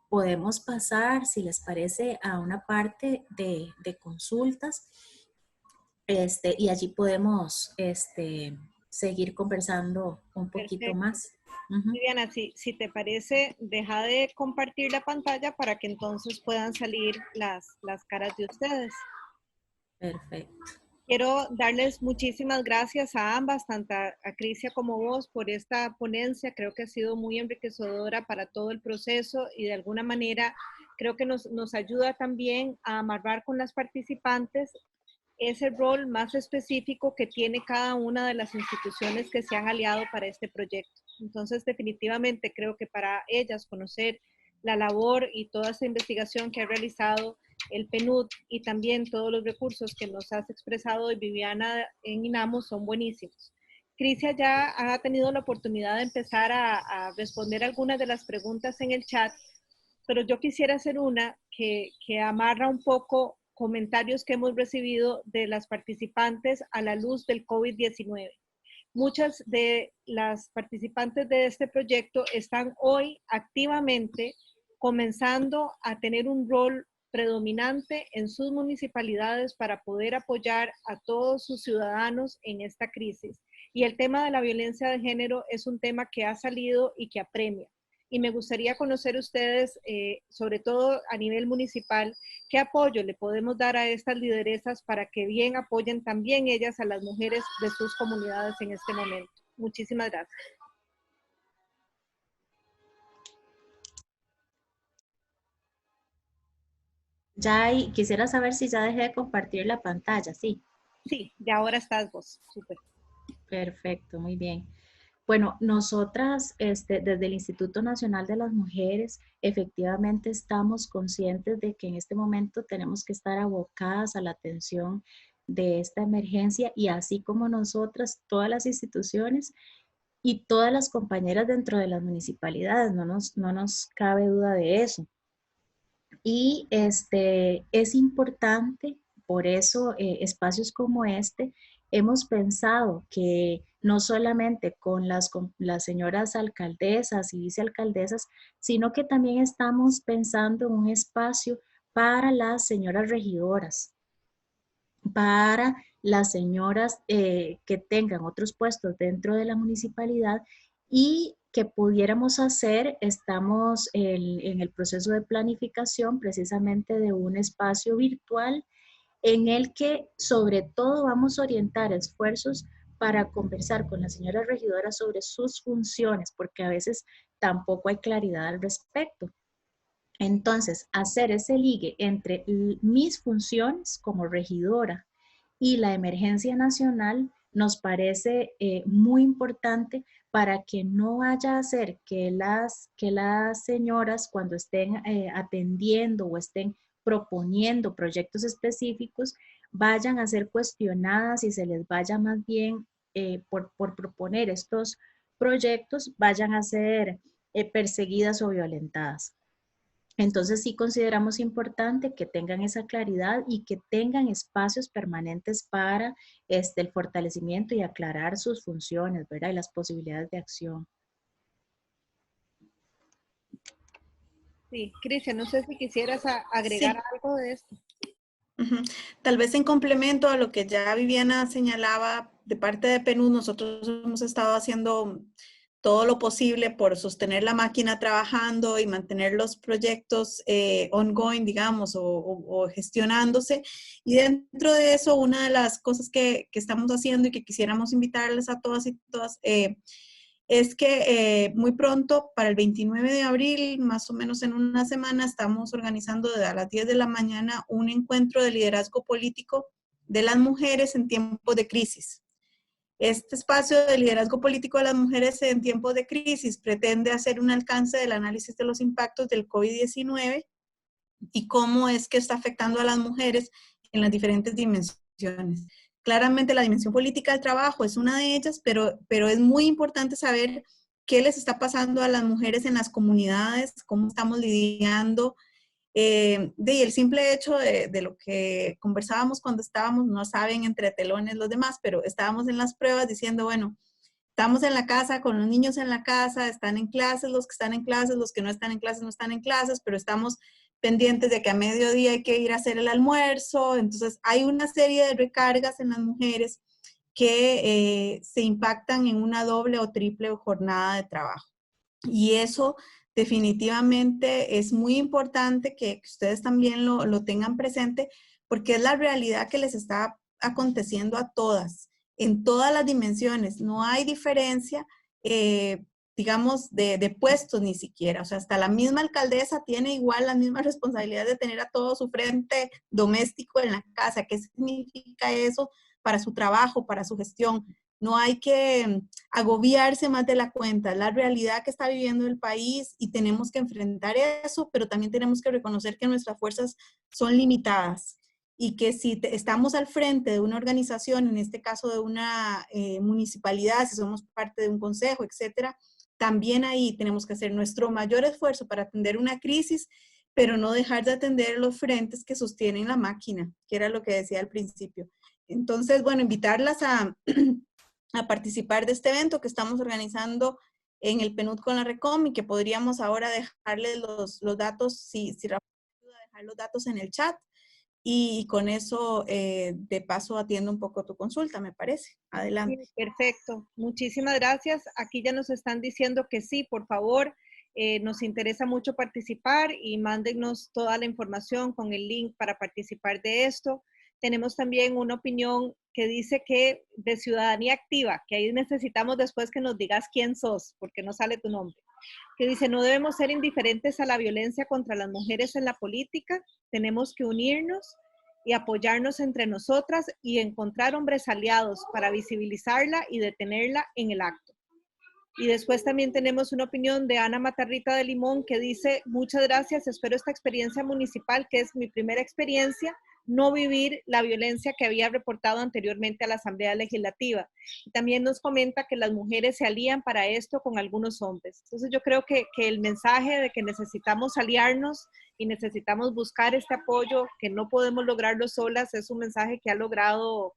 C: Podemos pasar, si les parece, a una parte de consultas y allí podemos seguir conversando un poquito
D: Perfecto.
C: más. Uh-huh.
D: Viviana, si te parece, deja de compartir la pantalla para que entonces puedan salir las caras de ustedes.
C: Perfecto.
D: Quiero darles muchísimas gracias a ambas, tanto a Crisia como vos, por esta ponencia. Creo que ha sido muy enriquecedora para todo el proceso y de alguna manera creo que nos ayuda también a amarrar con las participantes ese rol más específico que tiene cada una de las instituciones que se han aliado para este proyecto. Entonces, definitivamente creo que para ellas conocer la labor y toda esa investigación que ha realizado el PNUD y también todos los recursos que nos has expresado hoy, Viviana, en INAMO, son buenísimos. Crisia ya ha tenido la oportunidad de empezar a responder algunas de las preguntas en el chat, pero yo quisiera hacer una que amarra un poco comentarios que hemos recibido de las participantes a la luz del COVID-19. Muchas de las participantes de este proyecto están hoy activamente comenzando a tener un rol predominante en sus municipalidades para poder apoyar a todos sus ciudadanos en esta crisis. Y el tema de la violencia de género es un tema que ha salido y que apremia. Y me gustaría conocer ustedes, sobre todo a nivel municipal, qué apoyo le podemos dar a estas lideresas para que bien apoyen también ellas a las mujeres de sus comunidades en este momento. Muchísimas gracias.
C: Quisiera saber si ya dejé de compartir la pantalla, sí.
D: Sí, de ahora estás vos, súper.
C: Perfecto, muy bien. Bueno, nosotras desde el Instituto Nacional de las Mujeres efectivamente estamos conscientes de que en este momento tenemos que estar abocadas a la atención de esta emergencia y así como nosotras, todas las instituciones y todas las compañeras dentro de las municipalidades, no nos cabe duda de eso. Y es importante, por eso espacios como este, hemos pensado que no solamente con las señoras alcaldesas y vicealcaldesas, sino que también estamos pensando en un espacio para las señoras regidoras, para las señoras que tengan otros puestos dentro de la municipalidad y que pudiéramos hacer, estamos en el proceso de planificación precisamente de un espacio virtual en el que sobre todo vamos a orientar esfuerzos para conversar con las señoras regidoras sobre sus funciones, porque a veces tampoco hay claridad al respecto. Entonces, hacer ese ligue entre mis funciones como regidora y la emergencia nacional nos parece muy importante para que no vaya a ser que las señoras cuando estén atendiendo o estén proponiendo proyectos específicos vayan a ser cuestionadas y se les vaya más bien por proponer estos proyectos, vayan a ser perseguidas o violentadas. Entonces sí consideramos importante que tengan esa claridad y que tengan espacios permanentes para el fortalecimiento y aclarar sus funciones, ¿verdad? Y las posibilidades de acción.
D: Sí, Crisia, no sé si quisieras agregar algo de esto.
B: Tal vez en complemento a lo que ya Viviana señalaba, de parte de PNUD, nosotros hemos estado haciendo todo lo posible por sostener la máquina trabajando y mantener los proyectos ongoing, digamos, o gestionándose. Y dentro de eso, una de las cosas que estamos haciendo y que quisiéramos invitarles a todas y todas es que muy pronto, para el 29 de abril, más o menos en una semana, estamos organizando a las 10 de la mañana un encuentro de liderazgo político de las mujeres en tiempos de crisis. Este espacio de liderazgo político de las mujeres en tiempos de crisis pretende hacer un alcance del análisis de los impactos del COVID-19 y cómo es que está afectando a las mujeres en las diferentes dimensiones. Claramente la dimensión política del trabajo es una de ellas, pero es muy importante saber qué les está pasando a las mujeres en las comunidades, cómo estamos lidiando. Y el simple hecho de lo que conversábamos cuando estábamos, no saben entre telones los demás, pero estábamos en las pruebas diciendo, bueno, estamos en la casa, con los niños en la casa, están en clases, los que están en clases, los que no están en clases, no están en clases, pero estamos pendientes de que a mediodía hay que ir a hacer el almuerzo. Entonces, hay una serie de recargas en las mujeres que se impactan en una doble o triple jornada de trabajo. Y eso definitivamente es muy importante que ustedes también lo tengan presente, porque es la realidad que les está aconteciendo a todas, en todas las dimensiones. No hay diferencia, digamos, de puestos ni siquiera. O sea, hasta la misma alcaldesa tiene igual la misma responsabilidad de tener a todo su frente doméstico en la casa. ¿Qué significa eso para su trabajo, para su gestión? No hay que agobiarse más de la cuenta, la realidad que está viviendo el país y tenemos que enfrentar eso, pero también tenemos que reconocer que nuestras fuerzas son limitadas y que si estamos al frente de una organización, en este caso de una municipalidad, si somos parte de un consejo, etcétera, también ahí tenemos que hacer nuestro mayor esfuerzo para atender una crisis, pero no dejar de atender los frentes que sostienen la máquina, que era lo que decía al principio. Entonces, bueno, invitarlas a participar de este evento que estamos organizando en el PNUD con la RECOM y que podríamos ahora dejarles los datos, si Rafael puede dejar los datos en el chat y con eso de paso atiendo un poco tu consulta, me parece. Adelante.
D: Sí, perfecto, muchísimas gracias. Aquí ya nos están diciendo que sí, por favor, nos interesa mucho participar y mándennos toda la información con el link para participar de esto. Tenemos también una opinión que dice que de ciudadanía activa, que ahí necesitamos después que nos digas quién sos, porque no sale tu nombre, que dice, no debemos ser indiferentes a la violencia contra las mujeres en la política, tenemos que unirnos y apoyarnos entre nosotras y encontrar hombres aliados para visibilizarla y detenerla en el acto. Y después también tenemos una opinión de Ana Matarrita de Limón que dice, muchas gracias, espero esta experiencia municipal, que es mi primera experiencia, no vivir la violencia que había reportado anteriormente a la Asamblea Legislativa. Y también nos comenta que las mujeres se alían para esto con algunos hombres. Entonces yo creo que el mensaje de que necesitamos aliarnos y necesitamos buscar este apoyo, que no podemos lograrlo solas, es un mensaje que ha logrado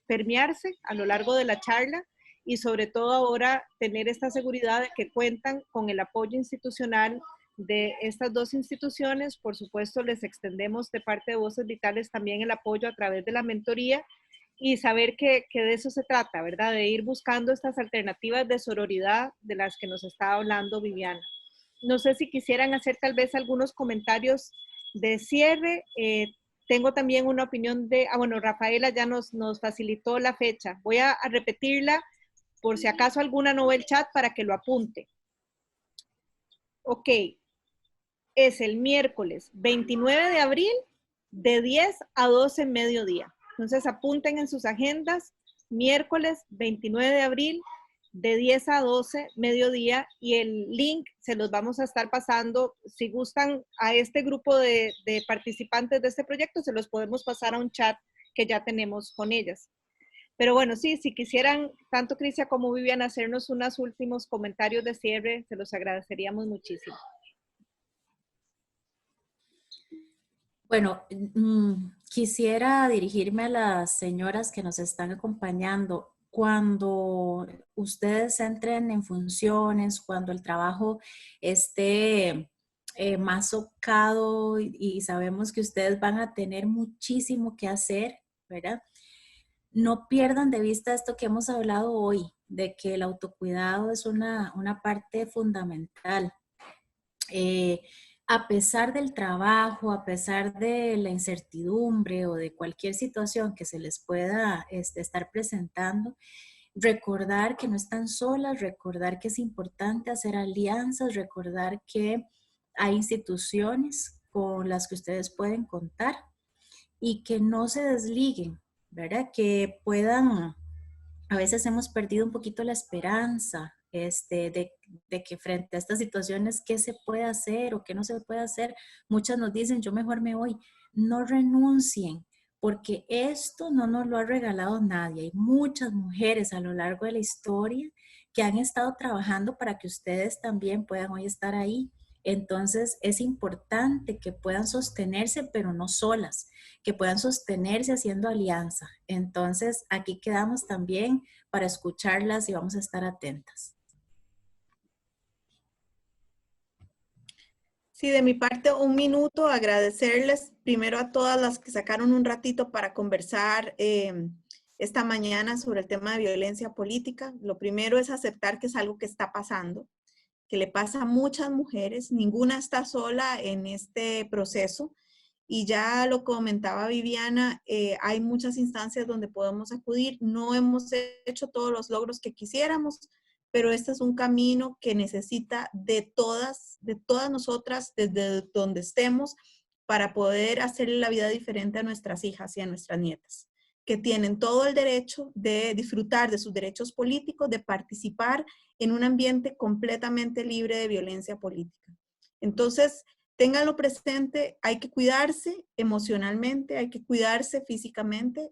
D: permearse a lo largo de la charla y sobre todo ahora tener esta seguridad de que cuentan con el apoyo institucional de estas dos instituciones. Por supuesto, les extendemos de parte de Voces Vitales también el apoyo a través de la mentoría y saber que de eso se trata, ¿verdad? De ir buscando estas alternativas de sororidad de las que nos está hablando Viviana. No sé si quisieran hacer tal vez algunos comentarios de cierre. Tengo también una opinión de, bueno, Rafaela ya nos facilitó la fecha. Voy a repetirla por si acaso alguna no ve el chat para que lo apunte. Ok, es el miércoles 29 de abril de 10 a 12 mediodía. Entonces apunten en sus agendas, miércoles 29 de abril de 10 a 12 mediodía y el link se los vamos a estar pasando. Si gustan a este grupo de participantes de este proyecto, se los podemos pasar a un chat que ya tenemos con ellas. Pero bueno, sí, si quisieran, tanto Crisia como Viviana, hacernos unos últimos comentarios de cierre, se los agradeceríamos muchísimo.
C: Bueno, quisiera dirigirme a las señoras que nos están acompañando. Cuando ustedes entren en funciones, cuando el trabajo esté más socado y sabemos que ustedes van a tener muchísimo que hacer, ¿verdad? No pierdan de vista esto que hemos hablado hoy, de que el autocuidado es una parte fundamental. A pesar del trabajo, a pesar de la incertidumbre o de cualquier situación que se les pueda estar presentando, recordar que no están solas, recordar que es importante hacer alianzas, recordar que hay instituciones con las que ustedes pueden contar y que no se desliguen, ¿verdad? Que puedan, a veces hemos perdido un poquito la esperanza de que frente a estas situaciones, ¿qué se puede hacer o qué no se puede hacer? Muchas nos dicen, yo mejor me voy. No renuncien, porque esto no nos lo ha regalado nadie. Hay muchas mujeres a lo largo de la historia que han estado trabajando para que ustedes también puedan hoy estar ahí. Entonces es importante que puedan sostenerse, pero no solas, que puedan sostenerse haciendo alianza. Entonces aquí quedamos también para escucharlas y vamos a estar atentas.
B: Sí, de mi parte, un minuto, agradecerles primero a todas las que sacaron un ratito para conversar esta mañana sobre el tema de violencia política. Lo primero es aceptar que es algo que está pasando, que le pasa a muchas mujeres, ninguna está sola en este proceso. Y ya lo comentaba Viviana, hay muchas instancias donde podemos acudir. No hemos hecho todos los logros que quisiéramos, pero este es un camino que necesita de todas nosotras, desde donde estemos, para poder hacerle la vida diferente a nuestras hijas y a nuestras nietas, que tienen todo el derecho de disfrutar de sus derechos políticos, de participar en un ambiente completamente libre de violencia política. Entonces, ténganlo presente, hay que cuidarse emocionalmente, hay que cuidarse físicamente.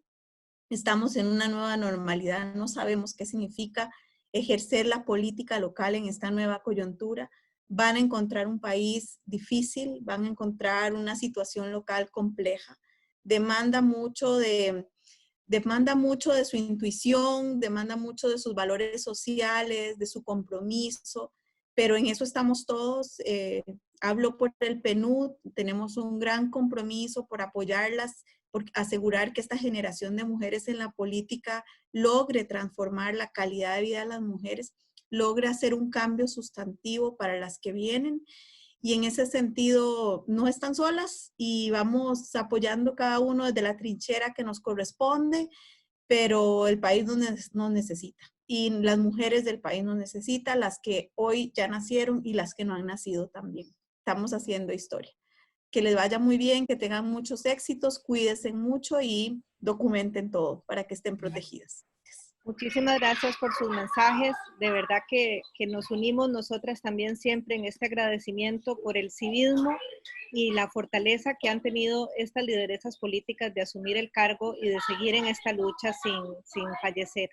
B: Estamos en una nueva normalidad, no sabemos qué significa ejercer la política local en esta nueva coyuntura. Van a encontrar un país difícil, van a encontrar una situación local compleja. Demanda mucho de su intuición, demanda mucho de sus valores sociales, de su compromiso, pero en eso estamos todos. Hablo por el PNUD, tenemos un gran compromiso por apoyarlas, por asegurar que esta generación de mujeres en la política logre transformar la calidad de vida de las mujeres, logre hacer un cambio sustantivo para las que vienen. Y en ese sentido, no están solas y vamos apoyando cada uno desde la trinchera que nos corresponde, pero el país nos necesita. Y las mujeres del país nos necesitan, las que hoy ya nacieron y las que no han nacido también. Estamos haciendo historia. Que les vaya muy bien, que tengan muchos éxitos, cuídense mucho y documenten todo para que estén protegidas.
D: Muchísimas gracias por sus mensajes. De verdad que nos unimos nosotras también siempre en este agradecimiento por el civismo y la fortaleza que han tenido estas lideresas políticas de asumir el cargo y de seguir en esta lucha sin fallecer.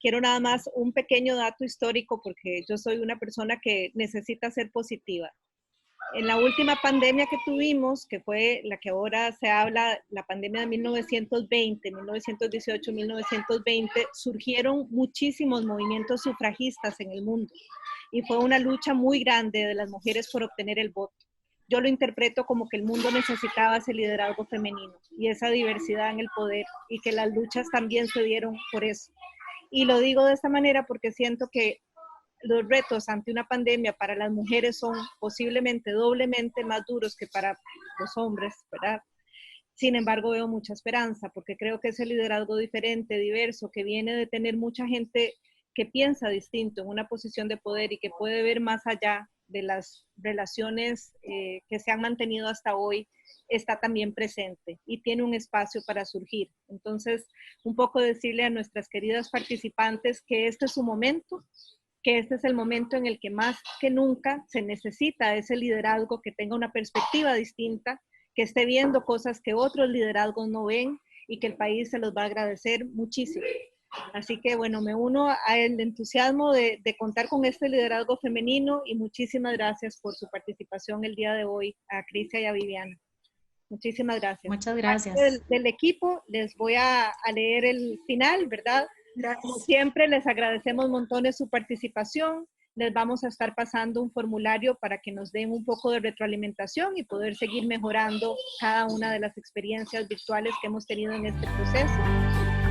D: Quiero nada más un pequeño dato histórico porque yo soy una persona que necesita ser positiva. En la última pandemia que tuvimos, que fue la que ahora se habla, la pandemia de 1920, 1918, 1920, surgieron muchísimos movimientos sufragistas en el mundo y fue una lucha muy grande de las mujeres por obtener el voto. Yo lo interpreto como que el mundo necesitaba ese liderazgo femenino y esa diversidad en el poder y que las luchas también se dieron por eso. Y lo digo de esta manera porque siento que los retos ante una pandemia para las mujeres son posiblemente doblemente más duros que para los hombres, ¿verdad? Sin embargo, veo mucha esperanza porque creo que ese liderazgo diferente, diverso, que viene de tener mucha gente que piensa distinto en una posición de poder y que puede ver más allá de las relaciones que se han mantenido hasta hoy, está también presente y tiene un espacio para surgir. Entonces, un poco decirle a nuestras queridas participantes que este es su momento, que este es el momento en el que más que nunca se necesita ese liderazgo que tenga una perspectiva distinta, que esté viendo cosas que otros liderazgos no ven y que el país se los va a agradecer muchísimo. Así que bueno, me uno al entusiasmo de contar con este liderazgo femenino y muchísimas gracias por su participación el día de hoy a Crisia y a Viviana. Muchísimas gracias.
C: Muchas gracias.
D: Del equipo les voy a leer el final, ¿verdad?
B: Gracias.
D: Como siempre, les agradecemos montones su participación. Les vamos a estar pasando un formulario para que nos den un poco de retroalimentación y poder seguir mejorando cada una de las experiencias virtuales que hemos tenido en este proceso.